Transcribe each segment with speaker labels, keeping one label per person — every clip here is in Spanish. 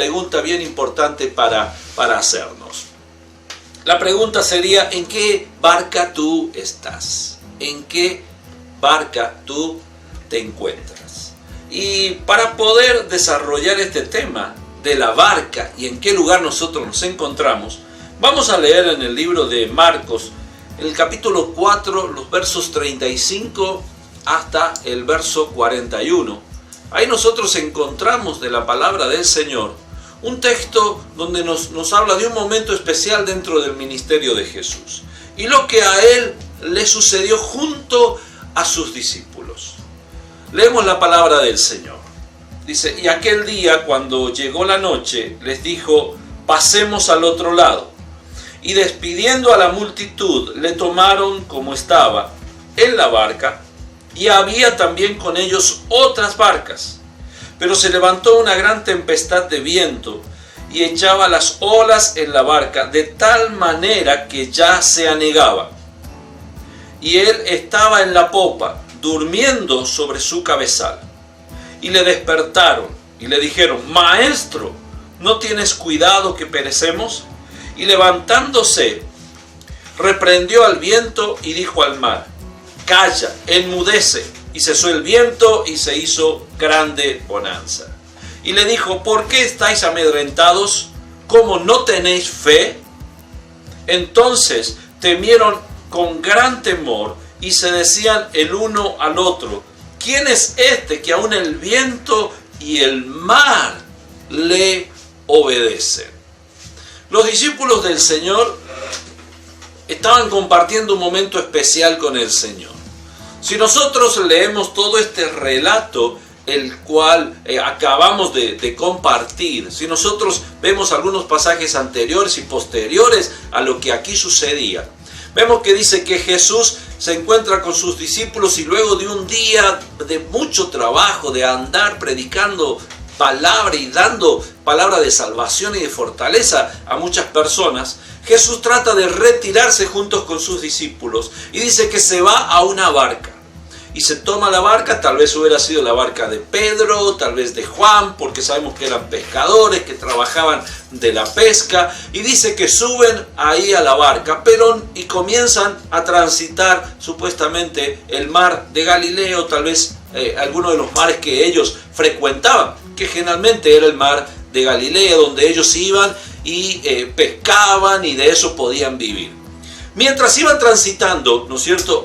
Speaker 1: pregunta bien importante para hacernos. La pregunta sería: ¿en qué barca tú estás? ¿En qué barca tú te encuentras? Y para poder desarrollar este tema de la barca y en qué lugar nosotros nos encontramos, vamos a leer en el libro de Marcos, el capítulo 4, los versos 35 hasta el verso 41. Ahí nosotros encontramos de la palabra del Señor un texto donde nos habla de un momento especial dentro del ministerio de Jesús y lo que a Él le sucedió junto a sus discípulos. Leemos la palabra del Señor. Dice: y aquel día, cuando llegó la noche, les dijo: pasemos al otro lado. Y despidiendo a la multitud, le tomaron como estaba en la barca, y había también con ellos otras barcas. Pero se levantó una gran tempestad de viento, y echaba las olas en la barca, de tal manera que ya se anegaba. Y él estaba en la popa, durmiendo sobre su cabezal. Y le despertaron, y le dijeron: Maestro, ¿no tienes cuidado que perecemos? Y levantándose, reprendió al viento y dijo al mar: calla, enmudece. Y cesó el viento y se hizo grande bonanza. Y le dijo: ¿por qué estáis amedrentados? ¿Cómo no tenéis fe? Entonces temieron con gran temor y se decían el uno al otro: ¿quién es este que aún el viento y el mar le obedecen? Los discípulos del Señor estaban compartiendo un momento especial con el Señor. Si nosotros leemos todo este relato, el cual acabamos de compartir, si nosotros vemos algunos pasajes anteriores y posteriores a lo que aquí sucedía, vemos que dice que Jesús se encuentra con sus discípulos y luego de un día de mucho trabajo, de andar predicando palabra y dando palabra de salvación y de fortaleza a muchas personas, Jesús trata de retirarse juntos con sus discípulos y dice que se va a una barca. Y se toma la barca, tal vez hubiera sido la barca de Pedro, tal vez de Juan, porque sabemos que eran pescadores, que trabajaban de la pesca. Y dice que suben ahí a la barca, y comienzan a transitar supuestamente el mar de Galileo, tal vez alguno de los mares que ellos frecuentaban, que generalmente era el mar de Galilea, donde ellos iban y pescaban y de eso podían vivir. Mientras iban transitando, ¿no es cierto?,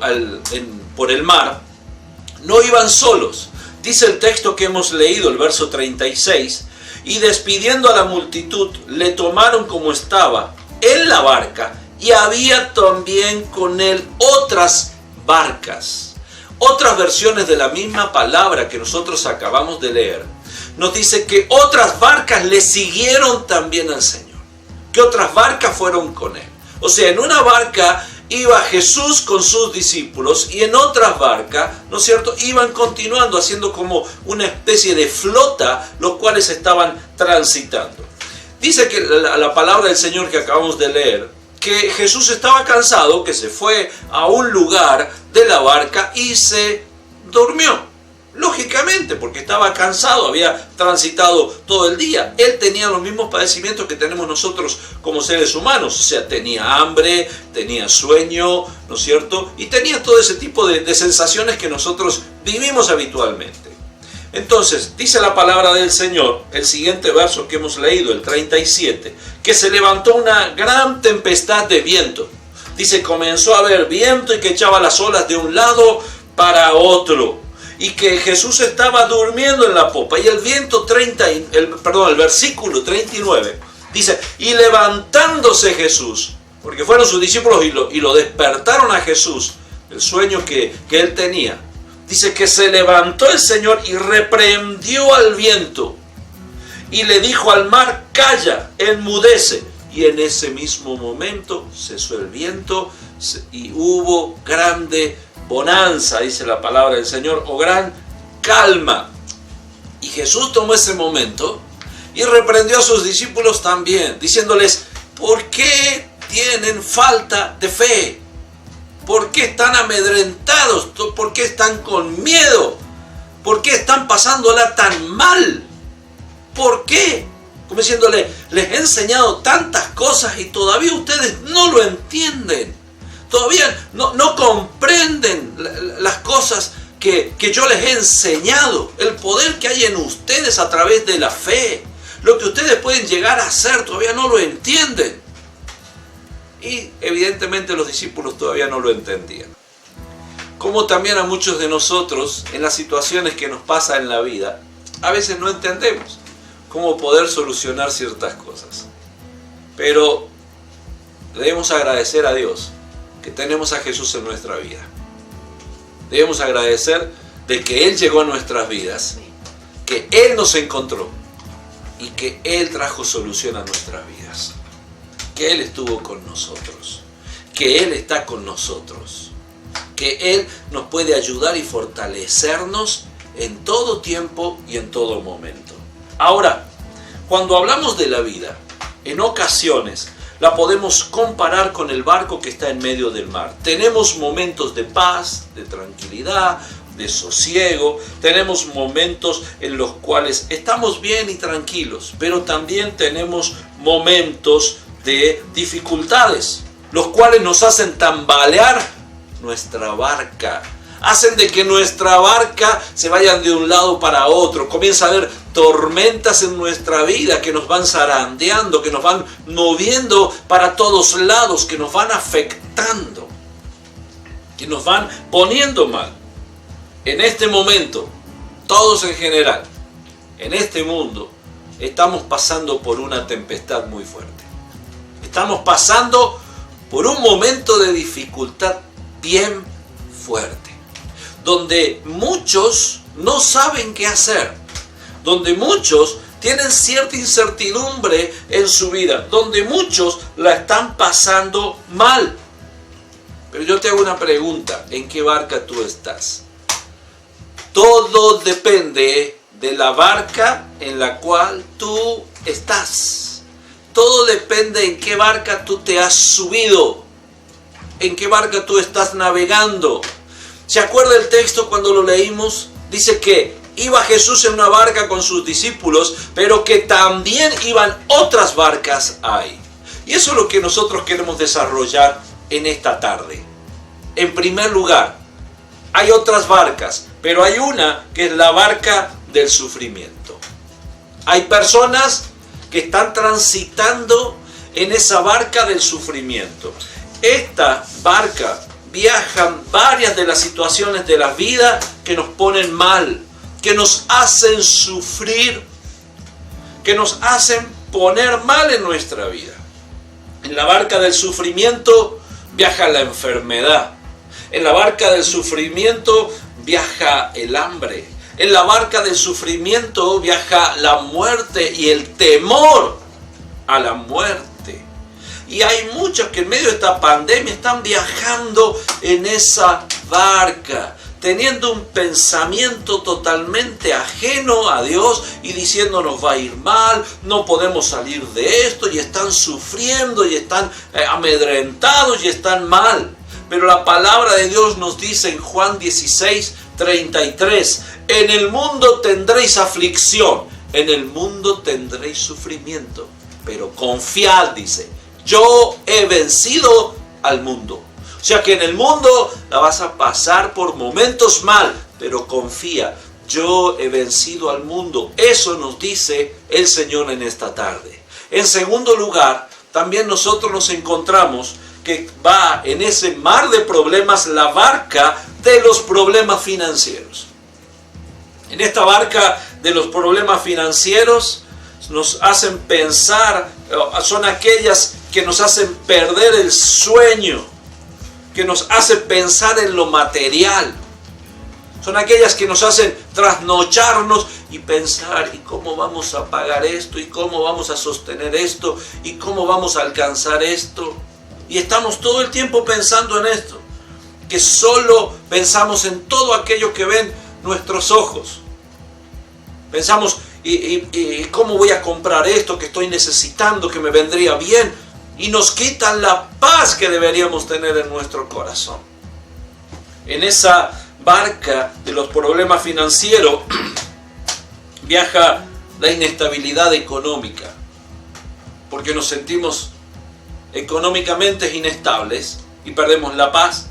Speaker 1: por el mar, no iban solos. Dice el texto que hemos leído, el verso 36, y despidiendo a la multitud, le tomaron como estaba en la barca, y había también con él otras barcas. Otras versiones de la misma palabra que nosotros acabamos de leer, nos dice que otras barcas le siguieron también al Señor, que otras barcas fueron con él. O sea, en una barca iba Jesús con sus discípulos y en otras barcas, ¿no es cierto?, iban continuando, haciendo como una especie de flota, los cuales estaban transitando. Dice que la palabra del Señor que acabamos de leer, que Jesús estaba cansado, que se fue a un lugar de la barca y se durmió. Lógicamente, porque estaba cansado, había transitado todo el día. Él tenía los mismos padecimientos que tenemos nosotros como seres humanos. O sea, tenía hambre, tenía sueño, ¿no es cierto? Y tenía todo ese tipo de sensaciones que nosotros vivimos habitualmente. Entonces, dice la palabra del Señor, el siguiente verso que hemos leído, el 37, que se levantó una gran tempestad de viento. Dice, comenzó a haber viento y que echaba las olas de un lado para otro. Y que Jesús estaba durmiendo en la popa. Y el viento el versículo 39 dice: y levantándose Jesús, porque fueron sus discípulos y lo despertaron a Jesús, el sueño que él tenía. Dice que se levantó el Señor y reprendió al viento. Y le dijo al mar: calla, enmudece. Y en ese mismo momento cesó el viento y hubo grande bonanza, dice la palabra del Señor, o gran calma. Y Jesús tomó ese momento y reprendió a sus discípulos también, diciéndoles: ¿por qué tienen falta de fe? ¿Por qué están amedrentados? ¿Por qué están con miedo? ¿Por qué están pasándola tan mal? ¿Por qué? Como diciéndole, les he enseñado tantas cosas y todavía ustedes no lo entienden. Todavía no comprenden las cosas que yo les he enseñado. El poder que hay en ustedes a través de la fe. Lo que ustedes pueden llegar a hacer, todavía no lo entienden. Y evidentemente los discípulos todavía no lo entendían. Como también a muchos de nosotros, en las situaciones que nos pasa en la vida, a veces no entendemos cómo poder solucionar ciertas cosas. Pero debemos agradecer a Dios que tenemos a Jesús en nuestra vida. Debemos agradecer de que Él llegó a nuestras vidas, que Él nos encontró y que Él trajo solución a nuestras vidas. Que Él estuvo con nosotros, que Él está con nosotros, que Él nos puede ayudar y fortalecernos en todo tiempo y en todo momento. Ahora, cuando hablamos de la vida, en ocasiones la podemos comparar con el barco que está en medio del mar. Tenemos momentos de paz, de tranquilidad, de sosiego. Tenemos momentos en los cuales estamos bien y tranquilos, pero también tenemos momentos de dificultades, los cuales nos hacen tambalear nuestra barca. Hacen de que nuestra barca se vaya de un lado para otro. Comienza a haber tormentas en nuestra vida que nos van zarandeando, que nos van moviendo para todos lados, que nos van afectando, que nos van poniendo mal. En este momento, todos en general, en este mundo, estamos pasando por una tempestad muy fuerte. Estamos pasando por un momento de dificultad bien fuerte, donde muchos no saben qué hacer, donde muchos tienen cierta incertidumbre en su vida, donde muchos la están pasando mal. Pero yo te hago una pregunta, ¿en qué barca tú estás? Todo depende de la barca en la cual tú estás. Todo depende en qué barca tú te has subido, en qué barca tú estás navegando. ¿Se acuerda el texto cuando lo leímos? Dice que iba Jesús en una barca con sus discípulos, pero que también iban otras barcas ahí. Y eso es lo que nosotros queremos desarrollar en esta tarde. En primer lugar, hay otras barcas, pero hay una que es la barca del sufrimiento. Hay personas que están transitando en esa barca del sufrimiento. Esta barca viajan varias de las situaciones de la vida que nos ponen mal, que nos hacen sufrir, que nos hacen poner mal en nuestra vida. En la barca del sufrimiento viaja la enfermedad. En la barca del sufrimiento viaja el hambre. En la barca del sufrimiento viaja la muerte y el temor a la muerte. Y hay muchos que en medio de esta pandemia están viajando en esa barca, teniendo un pensamiento totalmente ajeno a Dios y diciendo nos va a ir mal, no podemos salir de esto, y están sufriendo y están amedrentados y están mal. Pero la palabra de Dios nos dice en Juan 16:33, en el mundo tendréis aflicción, en el mundo tendréis sufrimiento, pero confiad, dice, yo he vencido al mundo. O sea que en el mundo la vas a pasar por momentos mal, pero confía, yo he vencido al mundo. Eso nos dice el Señor en esta tarde. En segundo lugar, también nosotros nos encontramos que va en ese mar de problemas la barca de los problemas financieros. En esta barca de los problemas financieros nos hacen pensar, son aquellas que nos hacen perder el sueño, que nos hacen pensar en lo material. Son aquellas que nos hacen trasnocharnos y pensar, ¿y cómo vamos a pagar esto? ¿Y cómo vamos a sostener esto? ¿Y cómo vamos a alcanzar esto? Y estamos todo el tiempo pensando en esto, que solo pensamos en todo aquello que ven nuestros ojos. Pensamos, ¿y cómo voy a comprar esto que estoy necesitando, que me vendría bien? Y nos quitan la paz que deberíamos tener en nuestro corazón. En esa barca de los problemas financieros viaja la inestabilidad económica. porque nos sentimos económicamente inestables y perdemos la paz.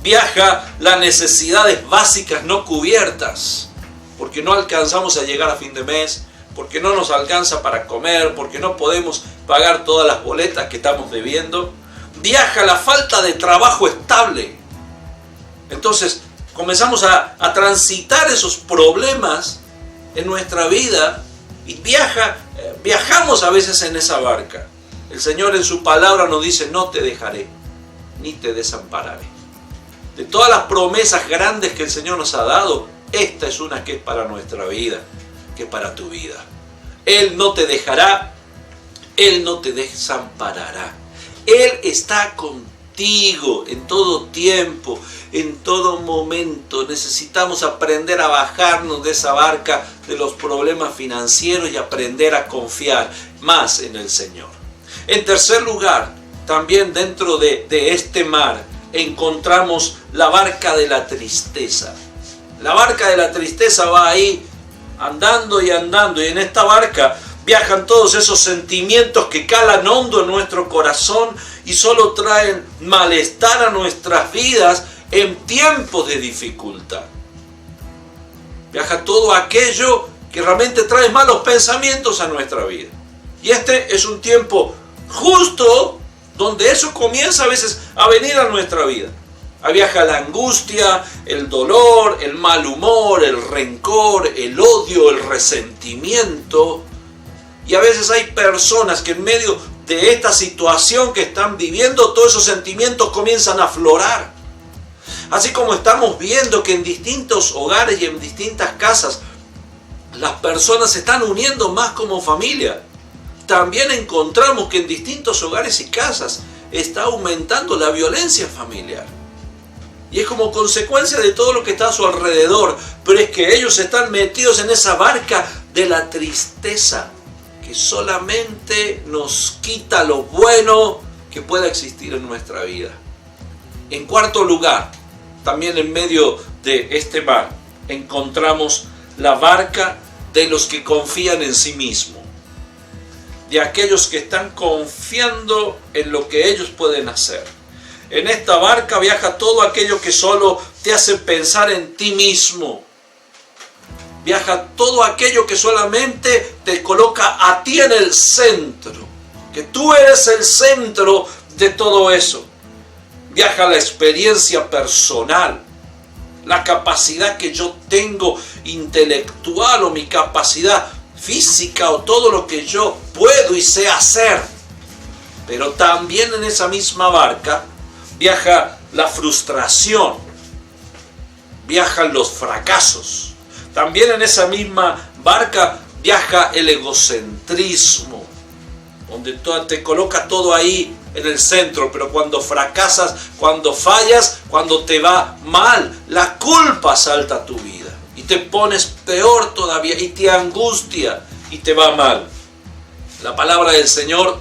Speaker 1: Viaja las necesidades básicas no cubiertas, porque no alcanzamos a llegar a fin de mes, porque no nos alcanza para comer, porque no podemos pagar todas las boletas que estamos debiendo. Viaja la falta de trabajo estable. Entonces comenzamos a transitar esos problemas en nuestra vida y viajamos a veces en esa barca. El Señor en su palabra nos dice: no te dejaré, ni te desampararé. De todas las promesas grandes que el Señor nos ha dado, esta es una que es para nuestra vida, que es para tu vida. Él no te dejará, Él no te desamparará. Él está contigo en todo tiempo, en todo momento. Necesitamos aprender a bajarnos de esa barca de los problemas financieros y aprender a confiar más en el Señor. En tercer lugar, también dentro de este mar, encontramos la barca de la tristeza. La barca de la tristeza va ahí andando y andando, y en esta barca viajan todos esos sentimientos que calan hondo en nuestro corazón y solo traen malestar a nuestras vidas en tiempos de dificultad. Viaja todo aquello que realmente trae malos pensamientos a nuestra vida. Y este es un tiempo justo donde eso comienza a veces a venir a nuestra vida. Viaja la angustia, el dolor, el mal humor, el rencor, el odio, el resentimiento. Y a veces hay personas que en medio de esta situación que están viviendo, todos esos sentimientos comienzan a aflorar. Así como estamos viendo que en distintos hogares y en distintas casas las personas se están uniendo más como familia, también encontramos que en distintos hogares y casas está aumentando la violencia familiar. Y es como consecuencia de todo lo que está a su alrededor. Pero es que ellos están metidos en esa barca de la tristeza, que solamente nos quita lo bueno que pueda existir en nuestra vida. En cuarto lugar, también en medio de este mar, encontramos la barca de los que confían en sí mismos. De aquellos que están confiando en lo que ellos pueden hacer. En esta barca viaja todo aquello que solo te hace pensar en ti mismo. Viaja todo aquello que solamente te coloca a ti en el centro. Que tú eres el centro de todo eso. Viaja la experiencia personal. La capacidad que yo tengo intelectual o mi capacidad física o todo lo que yo puedo y sé hacer. Pero también en esa misma barca viaja la frustración, viajan los fracasos. También en esa misma barca viaja el egocentrismo, donde te coloca todo ahí en el centro, pero cuando fracasas, cuando fallas, cuando te va mal, la culpa salta a tu vida y te pones peor todavía y te angustia y te va mal. La palabra del Señor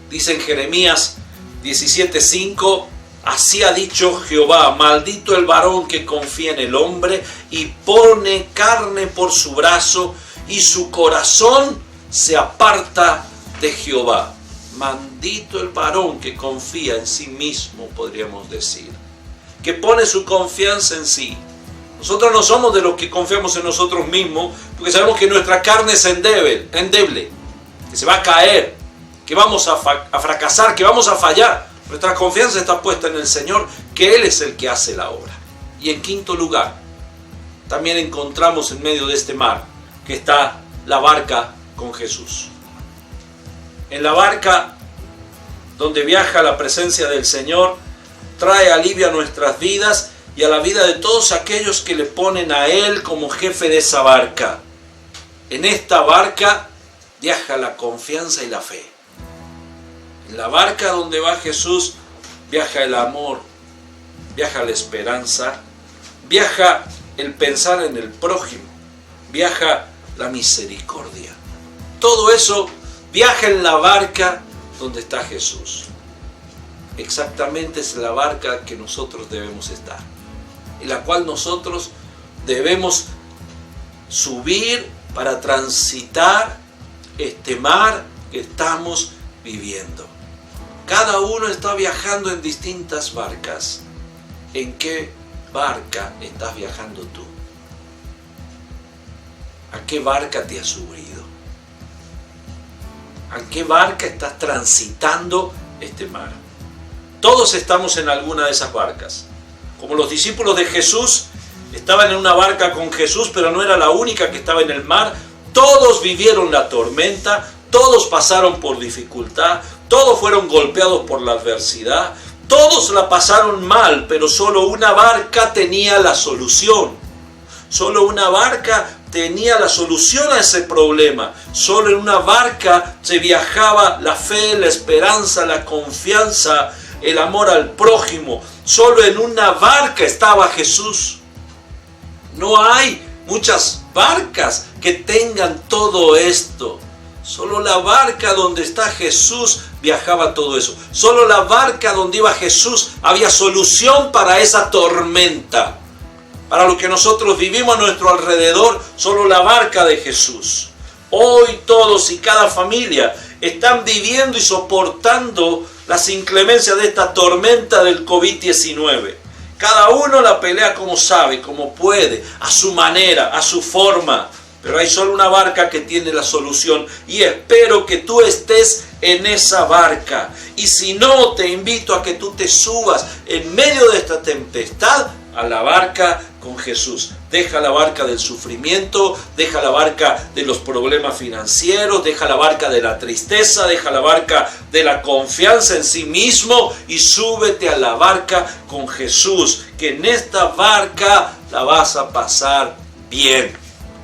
Speaker 1: dice en Jeremías 17:5: así ha dicho Jehová, maldito el varón que confía en el hombre y pone carne por su brazo y su corazón se aparta de Jehová. Maldito el varón que confía en sí mismo, podríamos decir, que pone su confianza en sí. Nosotros no somos de los que confiamos en nosotros mismos, porque sabemos que nuestra carne es endeble, que se va a caer, que vamos a fracasar, que vamos a fallar. Nuestra confianza está puesta en el Señor, que Él es el que hace la obra. Y en quinto lugar, también encontramos en medio de este mar que está la barca con Jesús. En la barca donde viaja la presencia del Señor, trae alivio a nuestras vidas y a la vida de todos aquellos que le ponen a Él como jefe de esa barca. En esta barca viaja la confianza y la fe. En la barca donde va Jesús viaja el amor, viaja la esperanza, viaja el pensar en el prójimo, viaja la misericordia. Todo eso viaja en la barca donde está Jesús. Exactamente es la barca que nosotros debemos estar, en la cual nosotros debemos subir para transitar este mar que estamos viviendo. Cada uno está viajando en distintas barcas. ¿En qué barca estás viajando tú? ¿A qué barca te has subido? ¿A qué barca estás transitando este mar? Todos estamos en alguna de esas barcas. Como los discípulos de Jesús estaban en una barca con Jesús, pero no era la única que estaba en el mar. Todos vivieron la tormenta, todos pasaron por dificultad, todos fueron golpeados por la adversidad, todos la pasaron mal, pero solo una barca tenía la solución. Solo una barca tenía la solución a ese problema. Solo en una barca se viajaba la fe, la esperanza, la confianza, el amor al prójimo. Solo en una barca estaba Jesús. No hay muchas barcas que tengan todo esto. Solo la barca donde está Jesús viajaba todo eso. Solo la barca donde iba Jesús había solución para esa tormenta. Para lo que nosotros vivimos a nuestro alrededor, solo la barca de Jesús. Hoy todos y cada familia están viviendo y soportando las inclemencias de esta tormenta del COVID-19. Cada uno la pelea como sabe, como puede, a su manera, a su forma. Pero hay solo una barca que tiene la solución y espero que tú estés en esa barca. Y si no, te invito a que tú te subas en medio de esta tempestad a la barca con Jesús. Deja la barca del sufrimiento, deja la barca de los problemas financieros, deja la barca de la tristeza, deja la barca de la confianza en sí mismo y súbete a la barca con Jesús, que en esta barca la vas a pasar bien,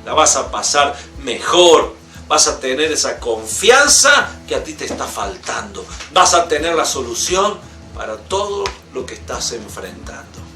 Speaker 1: la vas a pasar mejor, vas a tener esa confianza que a ti te está faltando, vas a tener la solución para todo lo que estás enfrentando.